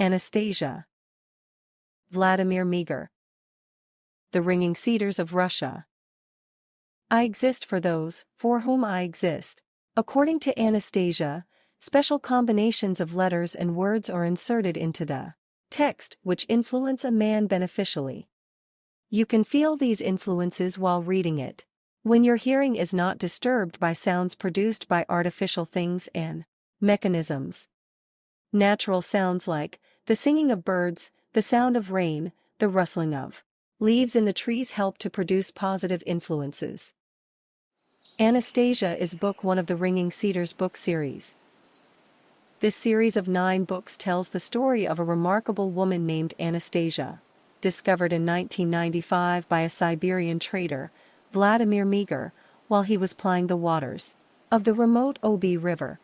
Anastasia. Vladimir Meager. The Ringing Cedars of Russia. I exist for those for whom I exist. According to Anastasia, special combinations of letters and words are inserted into the text which influence a man beneficially. You can feel these influences while reading it. When your hearing is not disturbed by sounds produced by artificial things and mechanisms. Natural sounds like the singing of birds, the sound of rain, the rustling of leaves in the trees help to produce positive influences. Anastasia is book 1 of the Ringing Cedars book series. This series of 9 books tells the story of a remarkable woman named Anastasia, discovered in 1995 by a Siberian trader, Vladimir Meager, while he was plying the waters of the remote Oby River.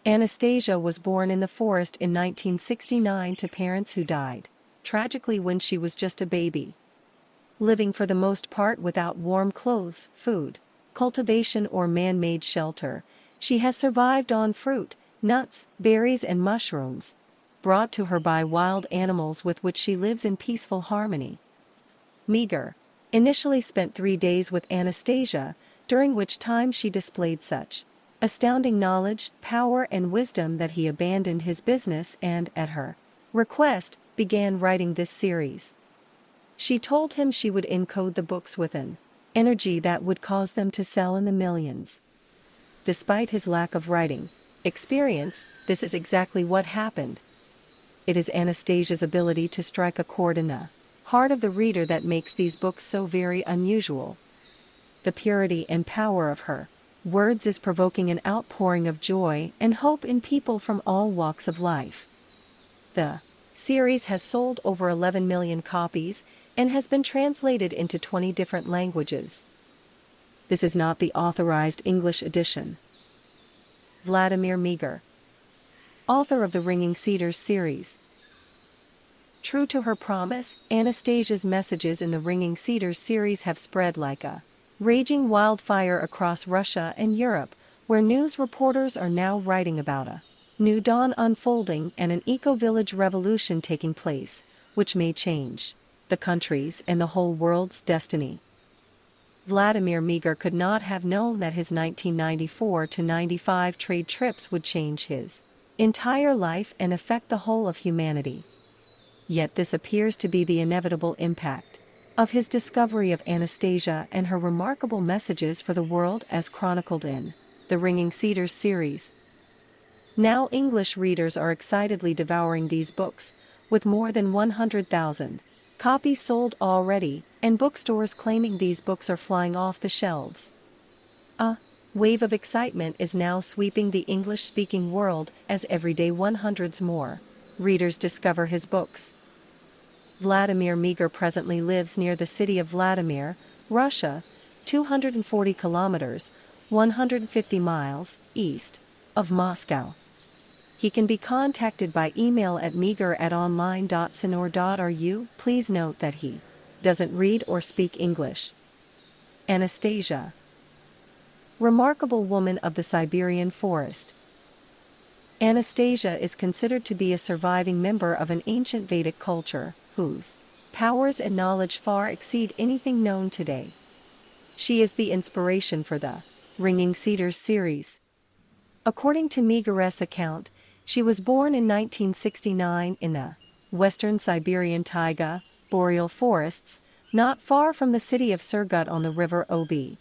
Anastasia was born in the forest in 1969 to parents who died tragically when she was just a baby. Living for the most part without warm clothes, food, cultivation or man-made shelter, she has survived on fruit, nuts, berries and mushrooms, brought to her by wild animals with which she lives in peaceful harmony. Meager initially spent 3 days with Anastasia, during which time she displayed such astounding knowledge, power and wisdom that he abandoned his business and, at her request, began writing this series. She told him she would encode the books with an energy that would cause them to sell in the millions. Despite his lack of writing experience, this is exactly what happened. It is Anastasia's ability to strike a chord in the heart of the reader that makes these books so very unusual. The purity and power of her words is provoking an outpouring of joy and hope in people from all walks of life. The series has sold over 11 million copies and has been translated into 20 different languages. This is not the authorized English edition. Vladimir Meager, author of the Ringing Cedars series. True to her promise, Anastasia's messages in the Ringing Cedars series have spread like a raging wildfire across Russia and Europe, where news reporters are now writing about a new dawn unfolding and an eco-village revolution taking place, which may change the country's and the whole world's destiny. Vladimir Meager could not have known that his 1994-95 trade trips would change his entire life and affect the whole of humanity. Yet this appears to be the inevitable impact of his discovery of Anastasia and her remarkable messages for the world as chronicled in the Ringing Cedars series. Now English readers are excitedly devouring these books, with more than 100,000 copies sold already, and bookstores claiming these books are flying off the shelves. A wave of excitement is now sweeping the English-speaking world as every day hundreds more readers discover his books. Vladimir Meager presently lives near the city of Vladimir, Russia, 240 kilometers, 150 miles, east of Moscow. He can be contacted by email at meager@online.sinor.ru. Please note that he doesn't read or speak English. Anastasia, remarkable woman of the Siberian forest. Anastasia is considered to be a surviving member of an ancient Vedic culture, whose powers and knowledge far exceed anything known today. She is the inspiration for the Ringing Cedars series. According to Meager's account, she was born in 1969 in the western Siberian taiga, boreal forests, not far from the city of Surgut on the river Oby.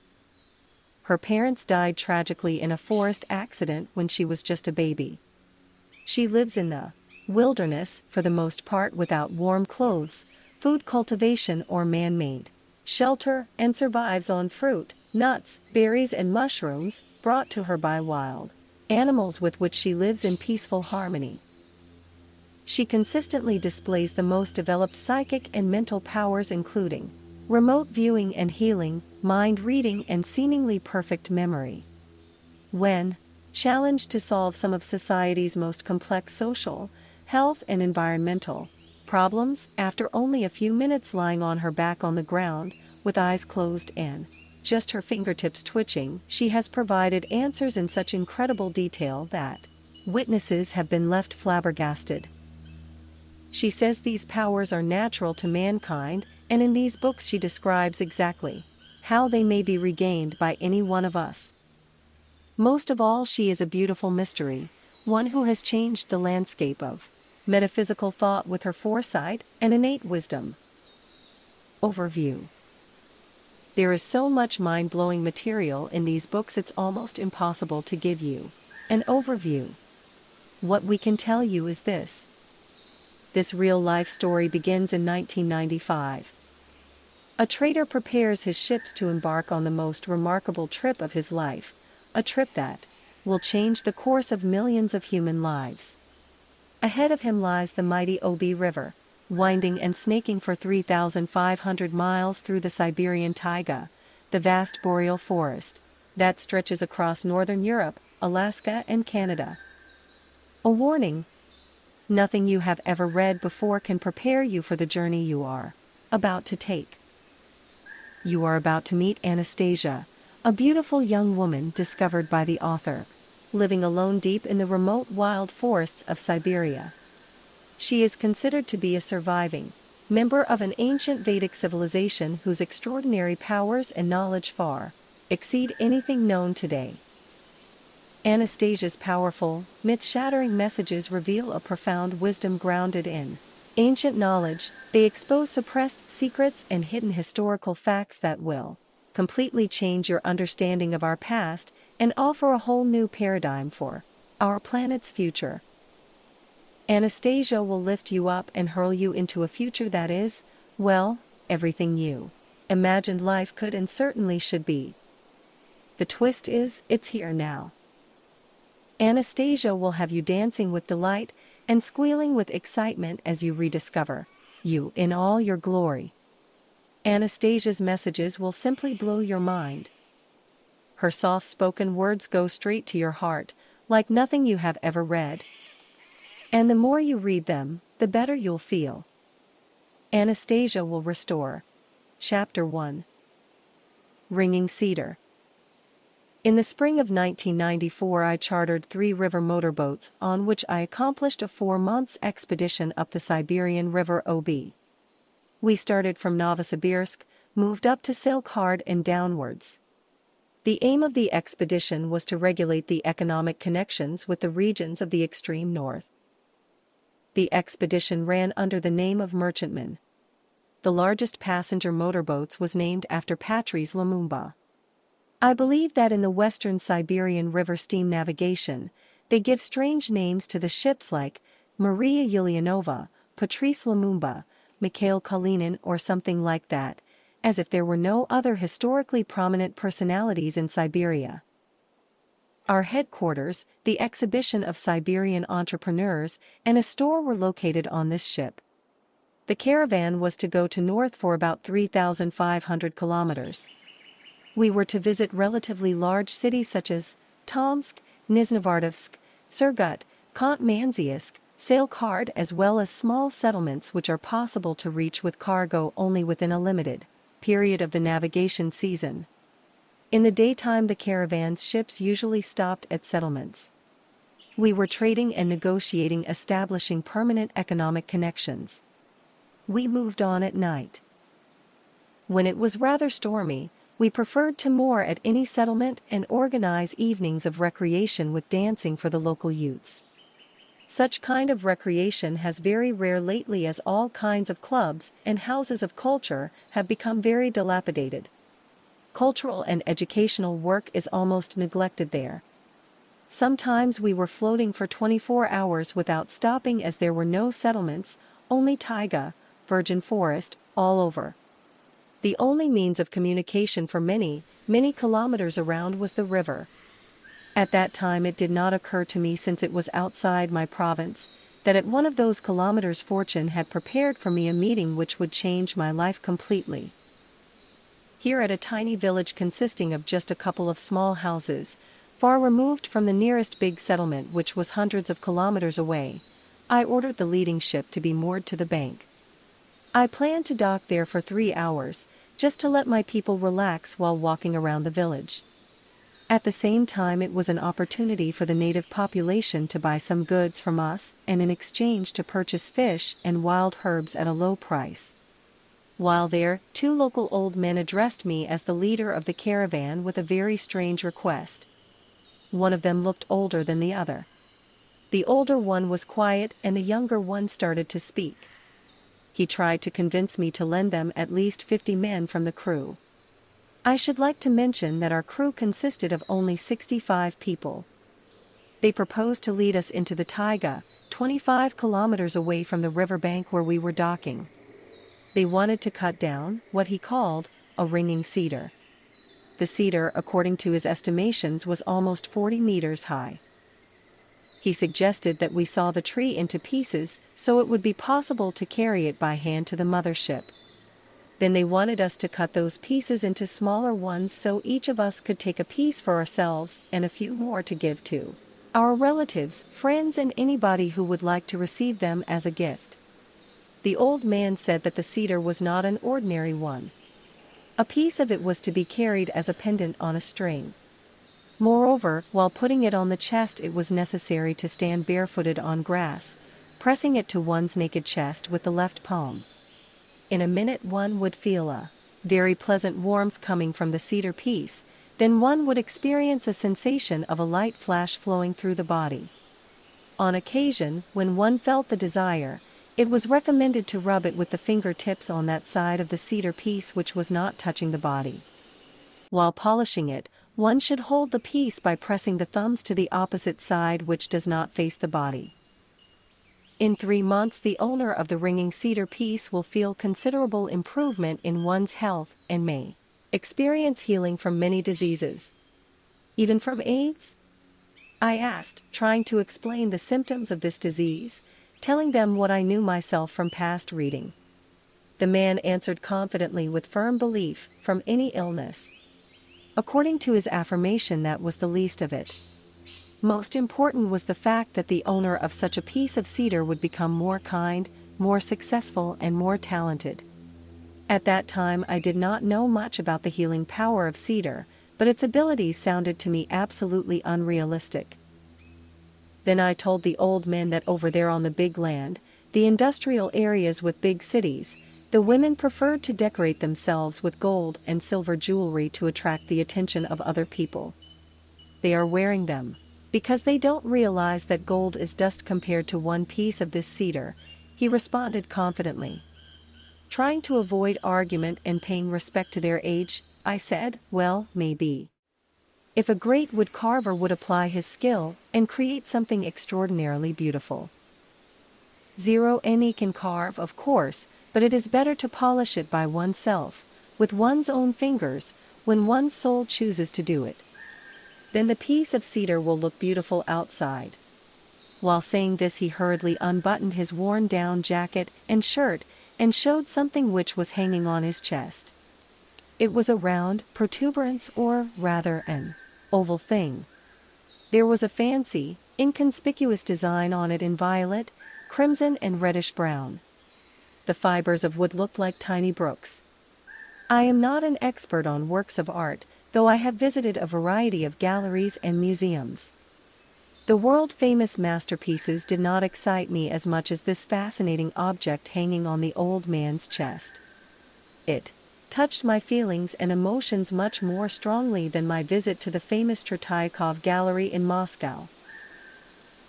Her parents died tragically in a forest accident when she was just a baby. She lives in the wilderness, for the most part without warm clothes, food cultivation or man-made shelter, and survives on fruit, nuts, berries and mushrooms, brought to her by wild animals with which she lives in peaceful harmony. She consistently displays the most developed psychic and mental powers, including remote viewing and healing, mind reading and seemingly perfect memory. When challenged to solve some of society's most complex social, health and environmental problems, after only a few minutes lying on her back on the ground, with eyes closed and just her fingertips twitching, she has provided answers in such incredible detail that witnesses have been left flabbergasted. She says these powers are natural to mankind, and in these books she describes exactly how they may be regained by any one of us. Most of all, she is a beautiful mystery, one who has changed the landscape of metaphysical thought with her foresight and innate wisdom. Overview. There is so much mind-blowing material in these books it's almost impossible to give you an overview. What we can tell you is this. This real-life story begins in 1995. A trader prepares his ships to embark on the most remarkable trip of his life, a trip that will change the course of millions of human lives. Ahead of him lies the mighty Obi River, winding and snaking for 3,500 miles through the Siberian taiga, the vast boreal forest that stretches across northern Europe, Alaska and Canada. A warning: nothing you have ever read before can prepare you for the journey you are about to take. You are about to meet Anastasia, a beautiful young woman discovered by the author, living alone deep in the remote wild forests of Siberia. She is considered to be a surviving member of an ancient Vedic civilization whose extraordinary powers and knowledge far exceed anything known today. Anastasia's powerful, myth-shattering messages reveal a profound wisdom grounded in ancient knowledge. They expose suppressed secrets and hidden historical facts that will completely change your understanding of our past and offer a whole new paradigm for our planet's future. Anastasia will lift you up and hurl you into a future that is, well, everything you imagined life could and certainly should be. The twist is, it's here now. Anastasia will have you dancing with delight and squealing with excitement as you rediscover you in all your glory. Anastasia's messages will simply blow your mind. Her soft-spoken words go straight to your heart, like nothing you have ever read. And the more you read them, the better you'll feel. Anastasia will restore. Chapter 1. Ringing Cedar. In the spring of 1994 I chartered 3 river motorboats on which I accomplished a 4-month expedition up the Siberian River Obi. We started from Novosibirsk, moved up to Sailkhard and downwards. The aim of the expedition was to regulate the economic connections with the regions of the extreme north. The expedition ran under the name of Merchantman. The largest passenger motorboats was named after Patrice Lumumba. I believe that in the Western Siberian River steam navigation, they give strange names to the ships like Maria Ulyanova, Patrice Lumumba, Mikhail Kalinin or something like that, as if there were no other historically prominent personalities in Siberia. Our headquarters, the exhibition of Siberian entrepreneurs, and a store were located on this ship. The caravan was to go to north for about 3,500 kilometers. We were to visit relatively large cities such as Tomsk, Nizhnevartovsk, Surgut, Khant-Mansiisk, Sailkhard, as well as small settlements which are possible to reach with cargo only within a limited period of the navigation season. In the daytime the caravan's ships usually stopped at settlements. We were trading and negotiating, establishing permanent economic connections. We moved on at night. When it was rather stormy, we preferred to moor at any settlement and organize evenings of recreation with dancing for the local youths. Such kind of recreation has very rare lately as all kinds of clubs and houses of culture have become very dilapidated. Cultural and educational work is almost neglected there. Sometimes we were floating for 24 hours without stopping as there were no settlements, only taiga, virgin forest, all over. The only means of communication for many, many kilometers around was the river. At that time it did not occur to me, since it was outside my province, that at one of those kilometers fortune had prepared for me a meeting which would change my life completely. Here at a tiny village consisting of just a couple of small houses, far removed from the nearest big settlement which was hundreds of kilometers away, I ordered the leading ship to be moored to the bank. I planned to dock there for 3 hours, just to let my people relax while walking around the village. At the same time, it was an opportunity for the native population to buy some goods from us and in exchange to purchase fish and wild herbs at a low price. While there, two local old men addressed me as the leader of the caravan with a very strange request. One of them looked older than the other. The older one was quiet and the younger one started to speak. He tried to convince me to lend them at least 50 men from the crew. I should like to mention that our crew consisted of only 65 people. They proposed to lead us into the taiga, 25 kilometers away from the riverbank where we were docking. They wanted to cut down what he called a ringing cedar. The cedar, according to his estimations, was almost 40 meters high. He suggested that we saw the tree into pieces so it would be possible to carry it by hand to the mothership. Then they wanted us to cut those pieces into smaller ones so each of us could take a piece for ourselves and a few more to give to our relatives, friends, and anybody who would like to receive them as a gift. The old man said that the cedar was not an ordinary one. A piece of it was to be carried as a pendant on a string. Moreover, while putting it on the chest, it was necessary to stand barefooted on grass, pressing it to one's naked chest with the left palm. In a minute one would feel a very pleasant warmth coming from the cedar piece, then one would experience a sensation of a light flash flowing through the body. On occasion, when one felt the desire, it was recommended to rub it with the fingertips on that side of the cedar piece which was not touching the body. While polishing it, one should hold the piece by pressing the thumbs to the opposite side which does not face the body. In 3 months the owner of the ringing cedar piece will feel considerable improvement in one's health and may experience healing from many diseases. Even from AIDS? I asked, trying to explain the symptoms of this disease, telling them what I knew myself from past reading. The man answered confidently with firm belief, from any illness. According to his affirmation, that was the least of it. Most important was the fact that the owner of such a piece of cedar would become more kind, more successful, and more talented. At that time I did not know much about the healing power of cedar, but its abilities sounded to me absolutely unrealistic. Then I told the old men that over there on the big land, the industrial areas with big cities, the women preferred to decorate themselves with gold and silver jewelry to attract the attention of other people. They are wearing them because they don't realize that gold is dust compared to one piece of this cedar, he responded confidently. Trying to avoid argument and paying respect to their age, I said, well, maybe. If a great wood carver would apply his skill and create something extraordinarily beautiful. Any can carve, of course, but it is better to polish it by oneself, with one's own fingers, when one's soul chooses to do it. Then the piece of cedar will look beautiful outside. While saying this, he hurriedly unbuttoned his worn-down jacket and shirt and showed something which was hanging on his chest. It was a round protuberance, or rather an oval thing. There was a fancy, inconspicuous design on it in violet, crimson, and reddish-brown. The fibers of wood looked like tiny brooks. I am not an expert on works of art, though I have visited a variety of galleries and museums. The world-famous masterpieces did not excite me as much as this fascinating object hanging on the old man's chest. It touched my feelings and emotions much more strongly than my visit to the famous Tretyakov Gallery in Moscow.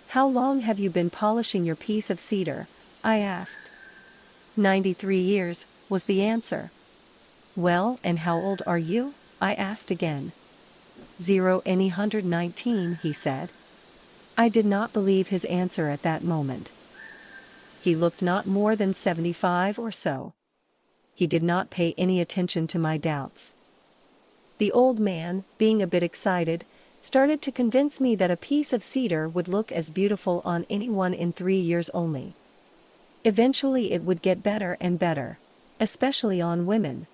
"How long have you been polishing your piece of cedar?" I asked. 93 years, was the answer. "Well, and how old are you?" I asked again. 119, he said. I did not believe his answer at that moment. He looked not more than 75 or so. He did not pay any attention to my doubts. The old man, being a bit excited, started to convince me that a piece of cedar would look as beautiful on anyone in 3 years only. Eventually it would get better and better, especially on women.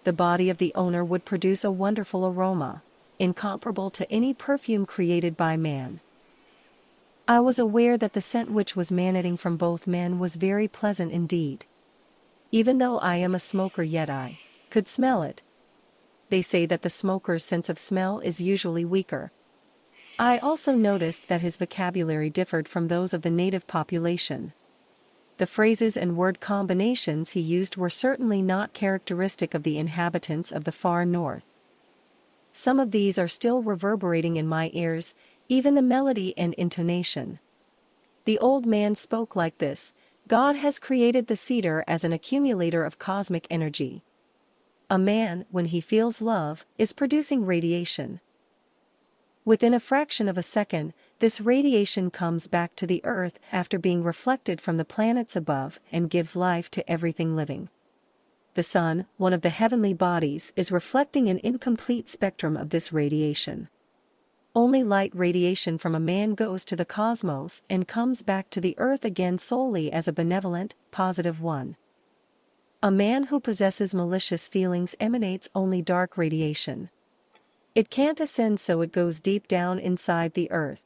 The body of the owner would produce a wonderful aroma, incomparable to any perfume created by man. I was aware that the scent which was emanating from both men was very pleasant indeed. Even though I am a smoker, yet I could smell it. they say that the smoker's sense of smell is usually weaker. I also noticed that his vocabulary differed from those of the native population. The phrases and word combinations he used were certainly not characteristic of the inhabitants of the far north. Some of these are still reverberating in my ears, even the melody and intonation. The old man spoke like this: God has created the cedar as an accumulator of cosmic energy. A man, when he feels love, is producing radiation. Within a fraction of a second, this radiation comes back to the earth after being reflected from the planets above and gives life to everything living. The sun, one of the heavenly bodies, is reflecting an incomplete spectrum of this radiation. Only light radiation from a man goes to the cosmos and comes back to the earth again solely as a benevolent, positive one. A man who possesses malicious feelings emanates only dark radiation. It can't ascend, so it goes deep down inside the earth.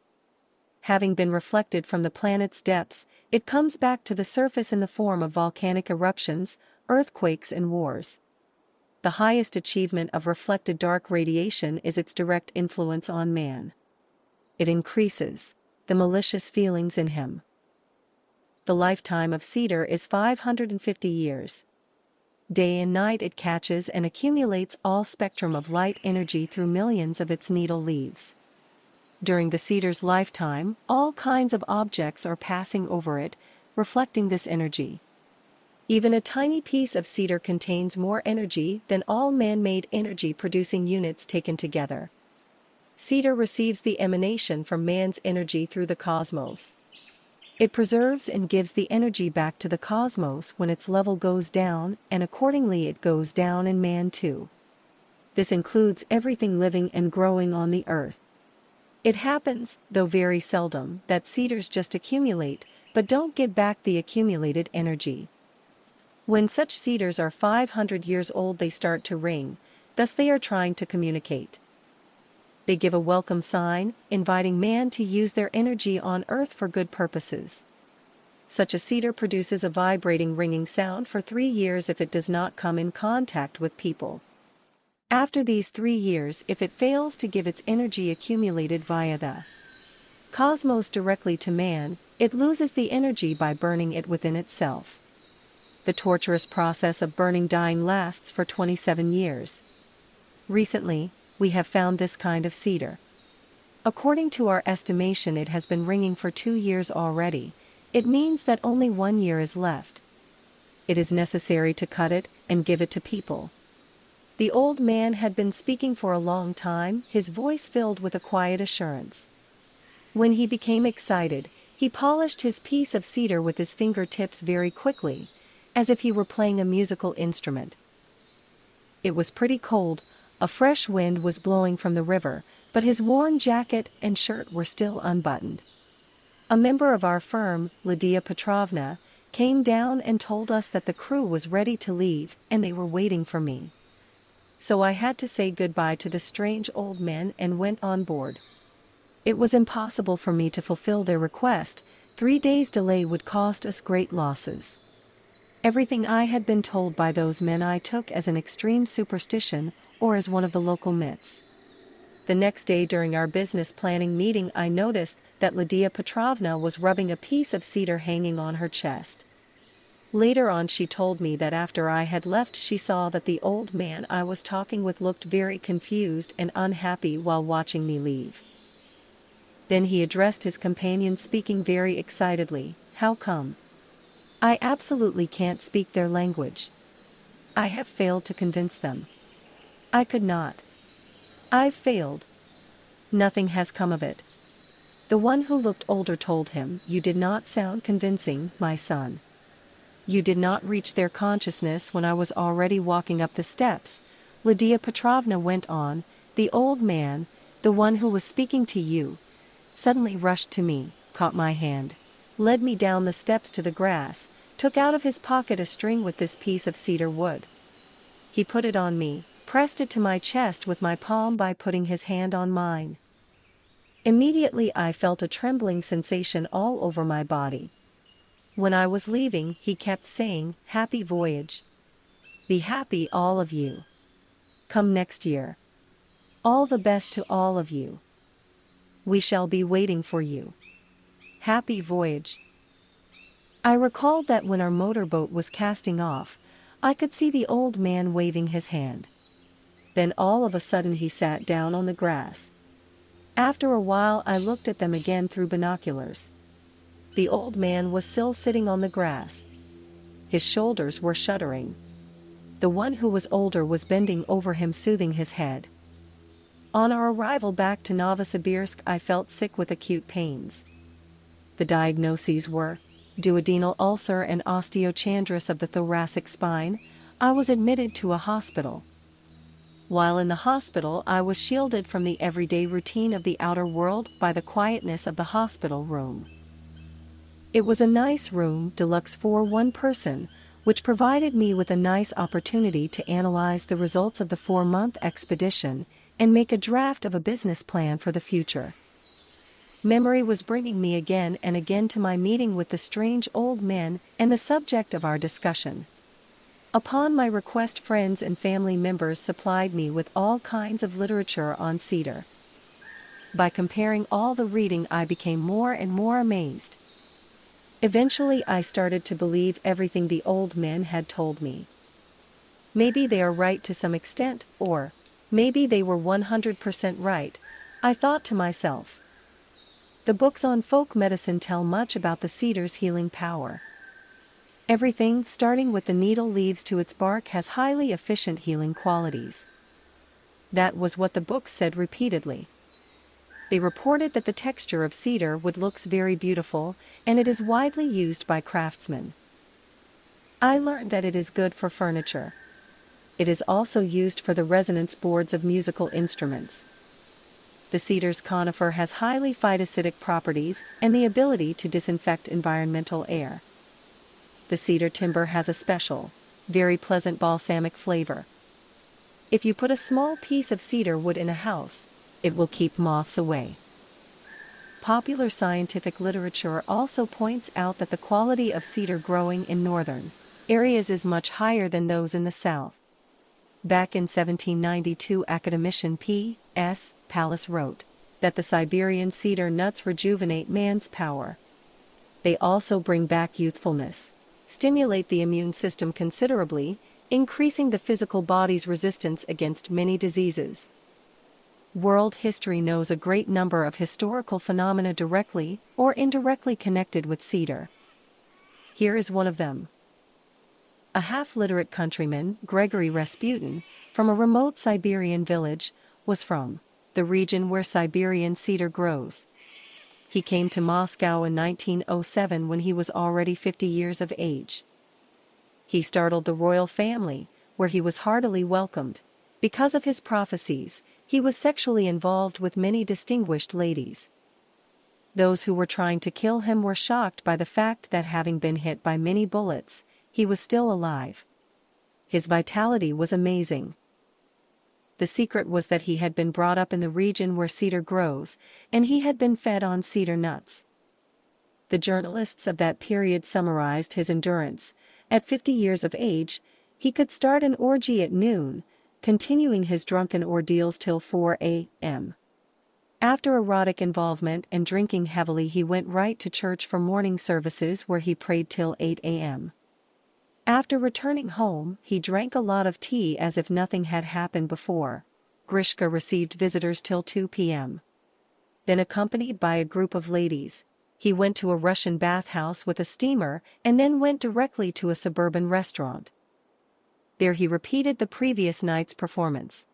Having been reflected from the planet's depths, it comes back to the surface in the form of volcanic eruptions, earthquakes and wars. The highest achievement of reflected dark radiation is its direct influence on man. It increases the malicious feelings in him. The lifetime of cedar is 550 years. Day and night it catches and accumulates all spectrum of light energy through millions of its needle leaves. During the cedar's lifetime, all kinds of objects are passing over it, reflecting this energy. Even a tiny piece of cedar contains more energy than all man-made energy-producing units taken together. Cedar receives the emanation from man's energy through the cosmos. It preserves and gives the energy back to the cosmos when its level goes down, and accordingly it goes down in man too. This includes everything living and growing on the earth. It happens, though very seldom, that cedars just accumulate, but don't give back the accumulated energy. When such cedars are 500 years old, they start to ring, thus they are trying to communicate. They give a welcome sign, inviting man to use their energy on earth for good purposes. Such a cedar produces a vibrating ringing sound for 3 years if it does not come in contact with people. After these 3 years, if it fails to give its energy accumulated via the cosmos directly to man, it loses the energy by burning it within itself. The torturous process of burning dying lasts for 27 years. Recently, we have found this kind of cedar. According to our estimation, it has been ringing for 2 years already. It means that only 1 year is left. It is necessary to cut it and give it to people. The old man had been speaking for a long time, his voice filled with a quiet assurance. When he became excited, he polished his piece of cedar with his fingertips very quickly, as if he were playing a musical instrument. It was pretty cold, a fresh wind was blowing from the river, but his worn jacket and shirt were still unbuttoned. A member of our firm, Lydia Petrovna, came down and told us that the crew was ready to leave and they were waiting for me. So I had to say goodbye to the strange old men and went on board. It was impossible for me to fulfill their request. 3 days' delay would cost us great losses. Everything I had been told by those men I took as an extreme superstition or as one of the local myths. The next day during our business planning meeting, I noticed that Lydia Petrovna was rubbing a piece of cedar hanging on her chest. Later on she told me that after I had left she saw that the old man I was talking with looked very confused and unhappy while watching me leave. Then he addressed his companion, speaking very excitedly. "How come? I absolutely can't speak their language. I have failed to convince them. I could not. I've failed. Nothing has come of it." The one who looked older told him, "You did not sound convincing, my son. You did not reach their consciousness when I was already walking up the steps." Lydia Petrovna went on. "The old man, the one who was speaking to you, suddenly rushed to me, caught my hand, led me down the steps to the grass, took out of his pocket a string with this piece of cedar wood. He put it on me, pressed it to my chest with my palm by putting his hand on mine. Immediately I felt a trembling sensation all over my body. When I was leaving, he kept saying, 'Happy voyage. Be happy, all of you. come next year. All the best to all of you. We shall be waiting for you. Happy voyage. I recalled that when our motorboat was casting off, I could see the old man waving his hand. Then all of a sudden he sat down on the grass. After a while I looked at them again through binoculars. The old man was still sitting on the grass. His shoulders were shuddering. The one who was older was bending over him, soothing his head. On our arrival back to Novosibirsk, I felt sick with acute pains. The diagnoses were duodenal ulcer and osteochondrosis of the thoracic spine. I was admitted to a hospital. While in the hospital, I was shielded from the everyday routine of the outer world by the quietness of the hospital room. It was a nice room, deluxe for one person, which provided me with a nice opportunity to analyze the results of the 4-month expedition and make a draft of a business plan for the future. Memory was bringing me again and again to my meeting with the strange old men and the subject of our discussion. Upon my request, friends and family members supplied me with all kinds of literature on cedar. By comparing all the reading, I became more and more amazed. Eventually I started to believe everything the old men had told me. Maybe they are right to some extent, or maybe they were 100% right, I thought to myself. The books on folk medicine tell much about the cedar's healing power. Everything, starting with the needle leaves to its bark, has highly efficient healing qualities. That was what the books said repeatedly. They reported that the texture of cedar wood looks very beautiful, and it is widely used by craftsmen. I learned that it is good for furniture. It is also used for the resonance boards of musical instruments. The cedar's conifer has highly phytocytic properties and the ability to disinfect environmental air. The cedar timber has a special, very pleasant balsamic flavor. If you put a small piece of cedar wood in a house, it will keep moths away. Popular scientific literature also points out that the quality of cedar growing in northern areas is much higher than those in the south. Back in 1792, academician P.S. Pallas wrote that the Siberian cedar nuts rejuvenate man's power. They also bring back youthfulness, stimulate the immune system considerably, increasing the physical body's resistance against many diseases. World history knows a great number of historical phenomena directly or indirectly connected with cedar. Here is one of them. A half-literate countryman, Gregory Rasputin, from a remote Siberian village, was from the region where Siberian cedar grows. He came to Moscow in 1907 when he was already 50 years of age. He startled the royal family, where he was heartily welcomed. Because of his prophecies, he was sexually involved with many distinguished ladies. Those who were trying to kill him were shocked by the fact that, having been hit by many bullets, he was still alive. His vitality was amazing. The secret was that he had been brought up in the region where cedar grows, and he had been fed on cedar nuts. The journalists of that period summarized his endurance. At 50 years of age, he could start an orgy at noon, continuing his drunken ordeals till 4 a.m. After erotic involvement and drinking heavily, he went right to church for morning services, where he prayed till 8 a.m. After returning home, he drank a lot of tea as if nothing had happened before. Grishka received visitors till 2 p.m. Then, accompanied by a group of ladies, he went to a Russian bathhouse with a steamer and then went directly to a suburban restaurant. There he repeated the previous night's performance.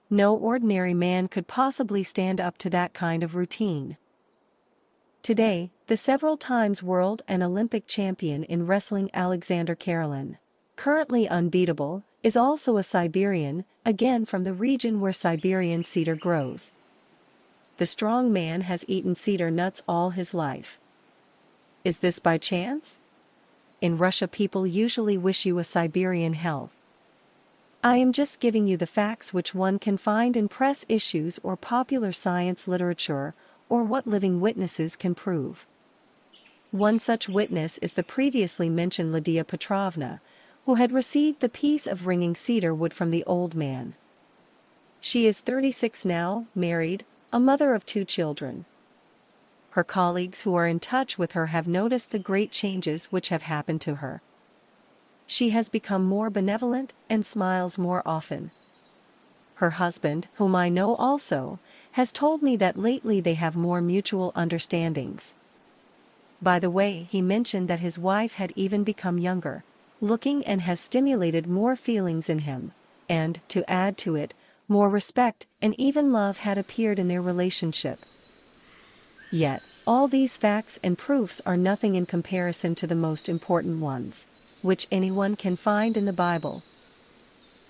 No ordinary man could possibly stand up to that kind of routine. Today, the several times world and Olympic champion in wrestling Alexander Karelin, currently unbeatable, is also a Siberian, again from the region where Siberian cedar grows. The strong man has eaten cedar nuts all his life. Is this by chance? In Russia, people usually wish you a Siberian health. I am just giving you the facts which one can find in press issues or popular science literature, or what living witnesses can prove. One such witness is the previously mentioned Lydia Petrovna, who had received the piece of ringing cedar wood from the old man. She is 36 now, married, a mother of 2 children. Her colleagues who are in touch with her have noticed the great changes which have happened to her. She has become more benevolent and smiles more often. Her husband, whom I know also, has told me that lately they have more mutual understandings. By the way, he mentioned that his wife had even become younger looking and has stimulated more feelings in him, and, to add to it, more respect and even love had appeared in their relationship. Yet, all these facts and proofs are nothing in comparison to the most important ones, which anyone can find in the Bible.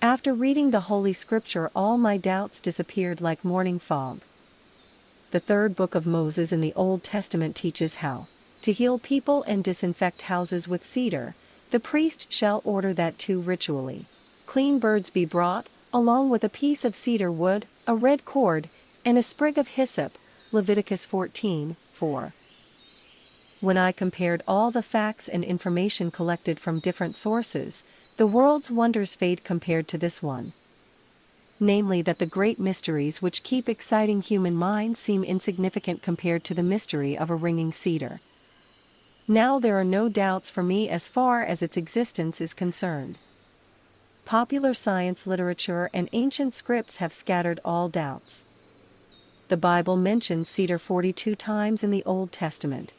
After reading the Holy Scripture, all my doubts disappeared like morning fog. The 3rd book of Moses in the Old Testament teaches how to heal people and disinfect houses with cedar. The priest shall order that 2 ritually clean birds be brought, along with a piece of cedar wood, a red cord, and a sprig of hyssop. Leviticus 14:4. When I compared all the facts and information collected from different sources, the world's wonders fade compared to this one. Namely, that the great mysteries which keep exciting human minds seem insignificant compared to the mystery of a ringing cedar. Now there are no doubts for me as far as its existence is concerned. Popular science literature and ancient scripts have scattered all doubts. The Bible mentions cedar 42 times in the Old Testament.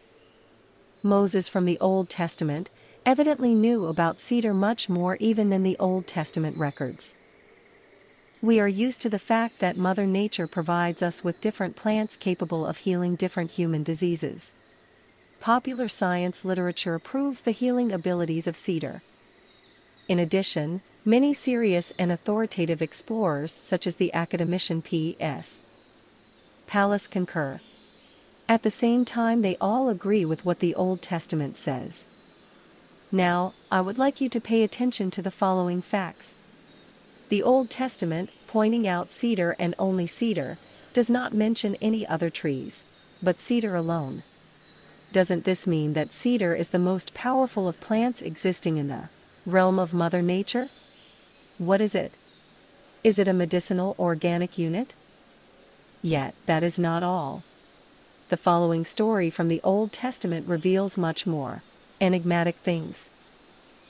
Moses from the Old Testament evidently knew about cedar much more even than the Old Testament records. We are used to the fact that Mother Nature provides us with different plants capable of healing different human diseases. Popular science literature proves the healing abilities of cedar. In addition, many serious and authoritative explorers such as the academician P.S. Pallas concur. At the same time, they all agree with what the Old Testament says. Now, I would like you to pay attention to the following facts. The Old Testament, pointing out cedar and only cedar, does not mention any other trees, but cedar alone. Doesn't this mean that cedar is the most powerful of plants existing in the realm of Mother Nature? What is it? Is it a medicinal organic unit? Yet, that is not all. The following story from the Old Testament reveals much more enigmatic things.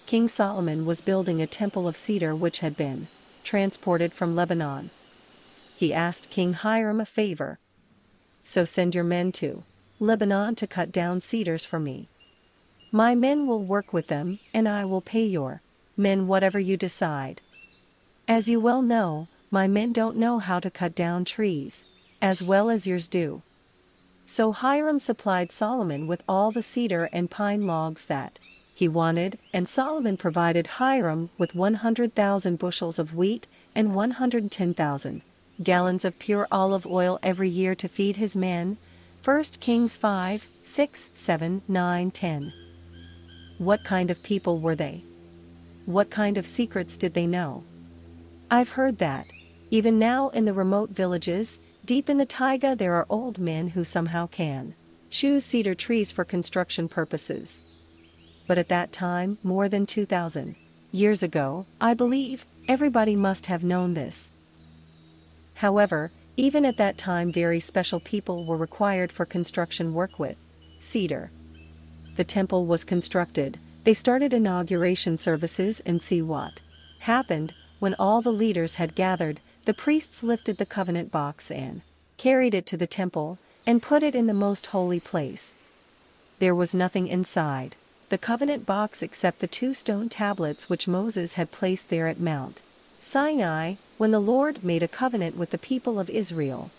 King Solomon was building a temple of cedar which had been transported from Lebanon. He asked King Hiram a favor. So send your men to Lebanon to cut down cedars for me. My men will work with them, and I will pay your men whatever you decide. As you well know, my men don't know how to cut down trees, as well as yours do. So Hiram supplied Solomon with all the cedar and pine logs that he wanted, and Solomon provided Hiram with 100,000 bushels of wheat and 110,000 gallons of pure olive oil every year to feed his men. 1 Kings 5, 6, 7, 9, 10. What kind of people were they? What kind of secrets did they know? I've heard that, even now in the remote villages, deep in the taiga, there are old men who somehow can choose cedar trees for construction purposes. But at that time, more than 2,000 years ago, I believe, everybody must have known this. However, even at that time very special people were required for construction work with cedar. The temple was constructed, they started inauguration services, and see what happened. When all the leaders had gathered, the priests lifted the covenant box and carried it to the temple, and put it in the most holy place. There was nothing inside the covenant box except the 2 stone tablets which Moses had placed there at Mount Sinai, when the Lord made a covenant with the people of Israel.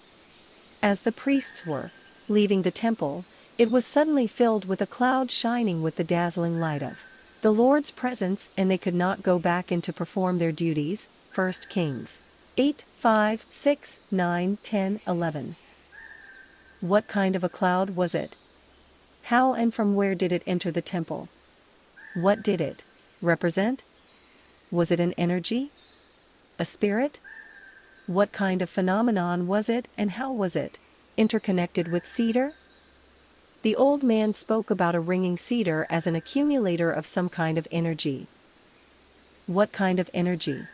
As the priests were leaving the temple, it was suddenly filled with a cloud shining with the dazzling light of the Lord's presence, and they could not go back in to perform their duties. 1 Kings 8, 5, 6, 9, 10, 11. What kind of a cloud was it? How and from where did it enter the temple? What did it represent? Was it an energy? A spirit? What kind of phenomenon was it, and how was it interconnected with cedar? The old man spoke about a ringing cedar as an accumulator of some kind of energy. What kind of energy?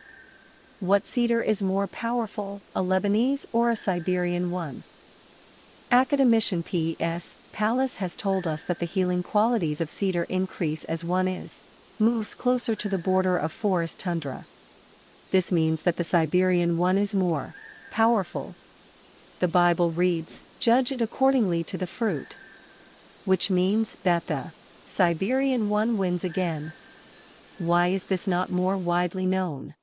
What cedar is more powerful, a Lebanese or a Siberian one? Academician P.S. Pallas has told us that the healing qualities of cedar increase as one moves closer to the border of forest tundra. This means that the Siberian one is more powerful. The Bible reads, "Judge it accordingly to the fruit," which means that the Siberian one wins again. Why is this not more widely known?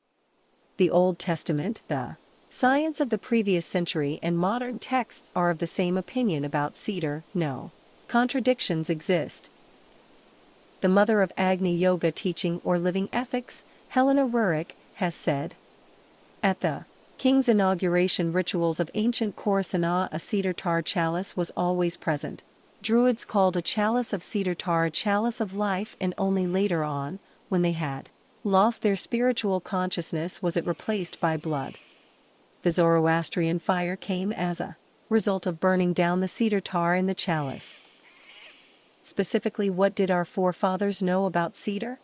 The Old Testament, the science of the previous century, and modern texts are of the same opinion about cedar. No contradictions exist. The mother of Agni Yoga teaching or living ethics, Helena Rurik, has said, at the king's inauguration rituals of ancient Khorasan, a cedar tar chalice was always present. Druids called a chalice of cedar tar a chalice of life, and only later on, when they had lost their spiritual consciousness, was it replaced by blood. The Zoroastrian fire came as a result of burning down the cedar tar in the chalice. Specifically, what did our forefathers know about cedar?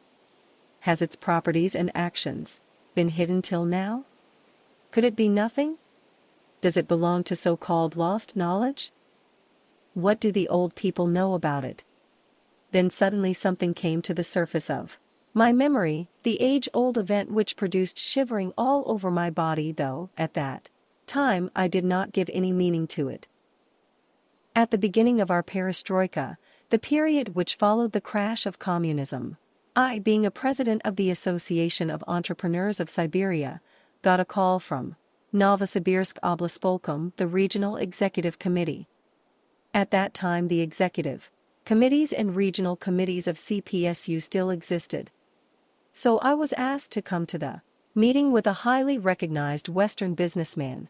Has its properties and actions been hidden till now? Could it be nothing? Does it belong to so-called lost knowledge? What do the old people know about it? Then suddenly something came to the surface of my memory, the age-old event which produced shivering all over my body, though, at that time, I did not give any meaning to it. At the beginning of our perestroika, the period which followed the crash of communism, I, being a president of the Association of Entrepreneurs of Siberia, got a call from Novosibirsk Oblspolikom, the Regional Executive Committee. At that time, the executive committees and regional committees of CPSU still existed. So I was asked to come to the meeting with a highly recognized Western businessman.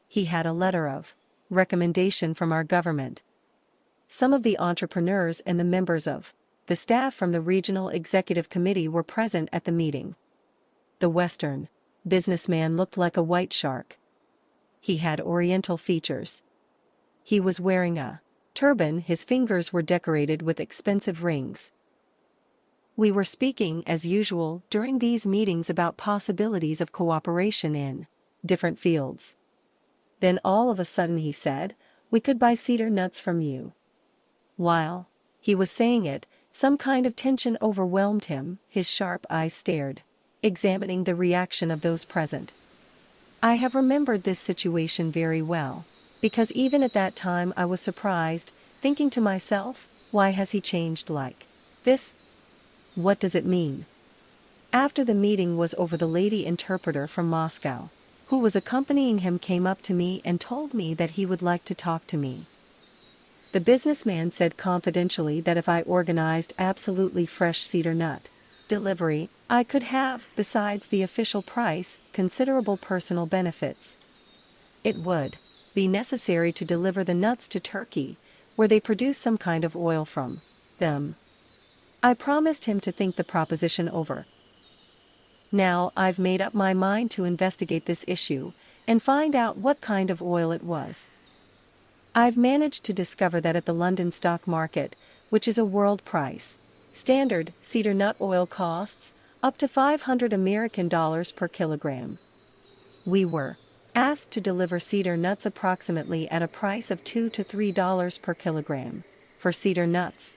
He had a letter of recommendation from our government. Some of the entrepreneurs and the members of the staff from the Regional Executive Committee were present at the meeting. The Western businessman looked like a white shark. He had Oriental features. He was wearing a turban, his fingers were decorated with expensive rings. We were speaking, as usual, during these meetings about possibilities of cooperation in different fields. Then all of a sudden he said, "We could buy cedar nuts from you." While he was saying it, some kind of tension overwhelmed him, his sharp eyes stared, examining the reaction of those present. I have remembered this situation very well, because even at that time I was surprised, thinking to myself, why has he changed like this? What does it mean? After the meeting was over, the lady interpreter from Moscow, who was accompanying him, came up to me and told me that he would like to talk to me. The businessman said confidentially that if I organized absolutely fresh cedar nut delivery, I could have, besides the official price, considerable personal benefits. It would be necessary to deliver the nuts to Turkey, where they produce some kind of oil from them. I promised him to think the proposition over. Now I've made up my mind to investigate this issue and find out what kind of oil it was. I've managed to discover that at the London stock market, which is a world price standard, cedar nut oil costs up to $500 per kilogram. We were asked to deliver cedar nuts approximately at a price of $2 to $3 per kilogram for cedar nuts.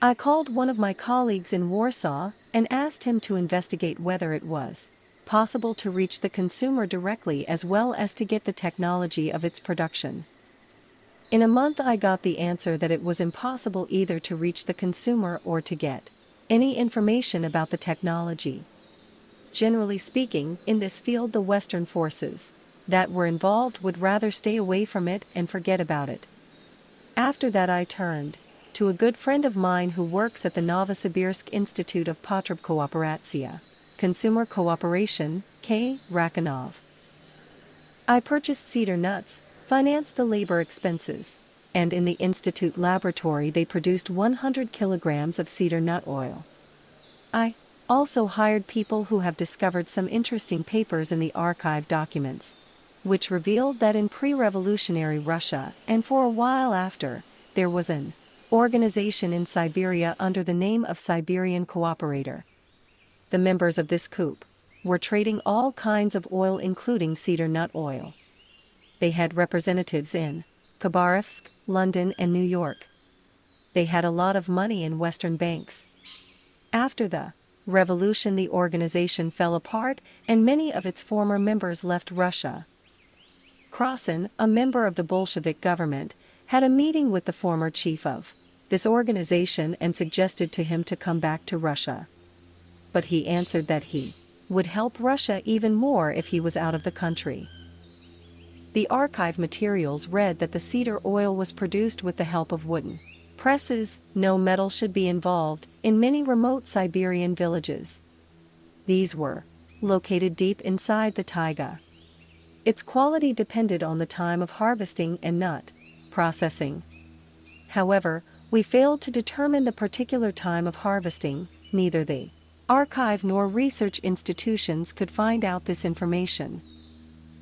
I called one of my colleagues in Warsaw and asked him to investigate whether it was possible to reach the consumer directly as well as to get the technology of its production. In a month I got the answer that it was impossible either to reach the consumer or to get any information about the technology. Generally speaking, in this field the Western forces that were involved would rather stay away from it and forget about it. After that I turned to a good friend of mine who works at the Novosibirsk Institute of Potreb Consumer Cooperation, K. Rakanov. I purchased cedar nuts, financed the labor expenses, and in the institute laboratory they produced 100 kilograms of cedar nut oil. I also hired people who have discovered some interesting papers in the archive documents, which revealed that in pre-revolutionary Russia, and for a while after, there was an organization in Siberia under the name of Siberian Cooperator. The members of this coup were trading all kinds of oil including cedar nut oil. They had representatives in Khabarovsk, London and New York. They had a lot of money in Western banks. After the revolution, the organization fell apart and many of its former members left Russia. Krasin, a member of the Bolshevik government, had a meeting with the former chief of this organization and suggested to him to come back to Russia. But he answered that he would help Russia even more if he was out of the country. The archive materials read that the cedar oil was produced with the help of wooden presses. No metal should be involved, in many remote Siberian villages. These were located deep inside the taiga. Its quality depended on the time of harvesting and nut processing. However, we failed to determine the particular time of harvesting. Neither the archive nor research institutions could find out this information.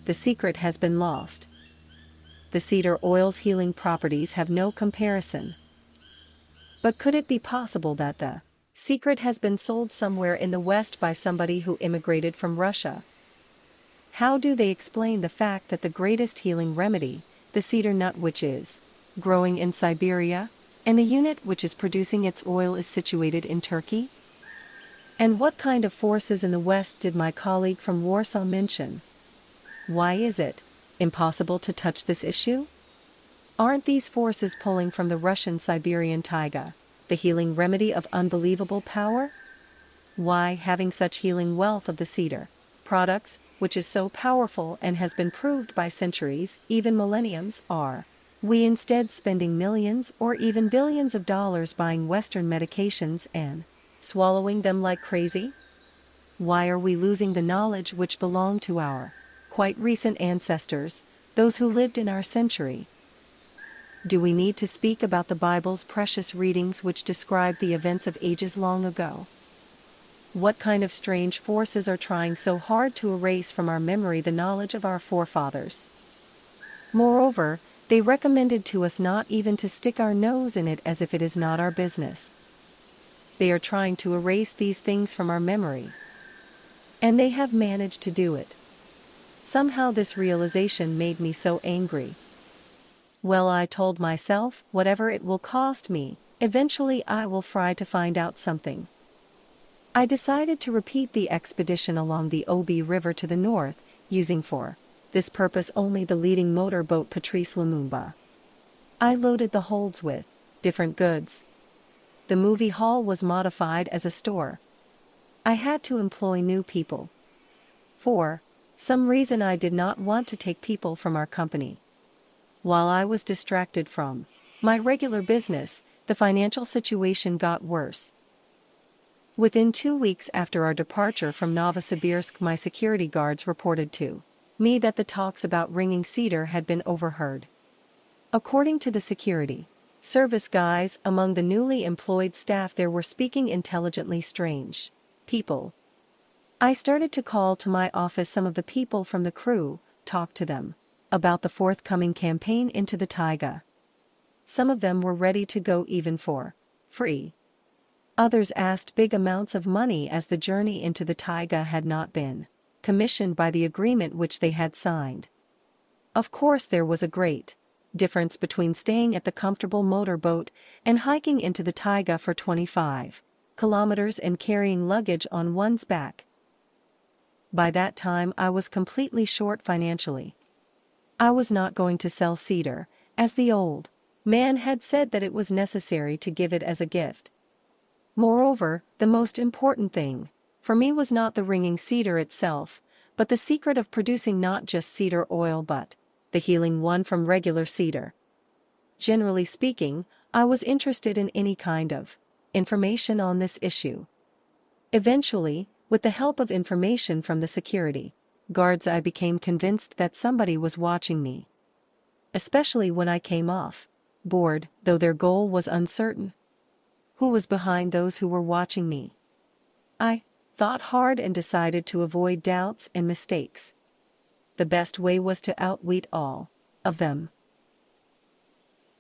The secret has been lost. The cedar oil's healing properties have no comparison. But could it be possible that the secret has been sold somewhere in the West by somebody who immigrated from Russia? How do they explain the fact that the greatest healing remedy, the cedar nut which is growing in Siberia, and the unit which is producing its oil is situated in Turkey? And what kind of forces in the West did my colleague from Warsaw mention? Why is it impossible to touch this issue? Aren't these forces pulling from the Russian Siberian taiga, the healing remedy of unbelievable power? Why, having such healing wealth of the cedar products, which is so powerful and has been proved by centuries, even millenniums, are we instead spending millions or even billions of dollars buying Western medications and swallowing them like crazy? Why are we losing the knowledge which belonged to our quite recent ancestors, those who lived in our century? Do we need to speak about the Bible's precious readings which describe the events of ages long ago? What kind of strange forces are trying so hard to erase from our memory the knowledge of our forefathers? Moreover, they recommended to us not even to stick our nose in it as if it is not our business. They are trying to erase these things from our memory. And they have managed to do it. Somehow this realization made me so angry. Well, I told myself, whatever it will cost me, eventually I will try to find out something. I decided to repeat the expedition along the Obi River to the north, using for this purpose only the leading motorboat Patrice Lumumba. I loaded the holds with different goods. The movie hall was modified as a store. I had to employ new people. For some reason I did not want to take people from our company. While I was distracted from my regular business, the financial situation got worse. Within 2 weeks after our departure from Novosibirsk, my security guards reported to me that the talks about ringing cedar had been overheard. According to the security service guys, among the newly employed staff there were speaking intelligently strange people. I started to call to my office some of the people from the crew, talk to them about the forthcoming campaign into the taiga. Some of them were ready to go even for free. Others asked big amounts of money as the journey into the taiga had not been commissioned by the agreement which they had signed. Of course there was a great difference between staying at the comfortable motorboat and hiking into the taiga for 25 kilometers and carrying luggage on one's back. By that time I was completely short financially. I was not going to sell cedar, as the old man had said that it was necessary to give it as a gift. Moreover, the most important thing for me was not the ringing cedar itself, but the secret of producing not just cedar oil but the healing one from regular cedar. Generally speaking, I was interested in any kind of information on this issue. Eventually, with the help of information from the security guards, I became convinced that somebody was watching me. Especially when I came off board, though their goal was uncertain. Who was behind those who were watching me? I thought hard and decided to avoid doubts and mistakes. The best way was to outwit all of them.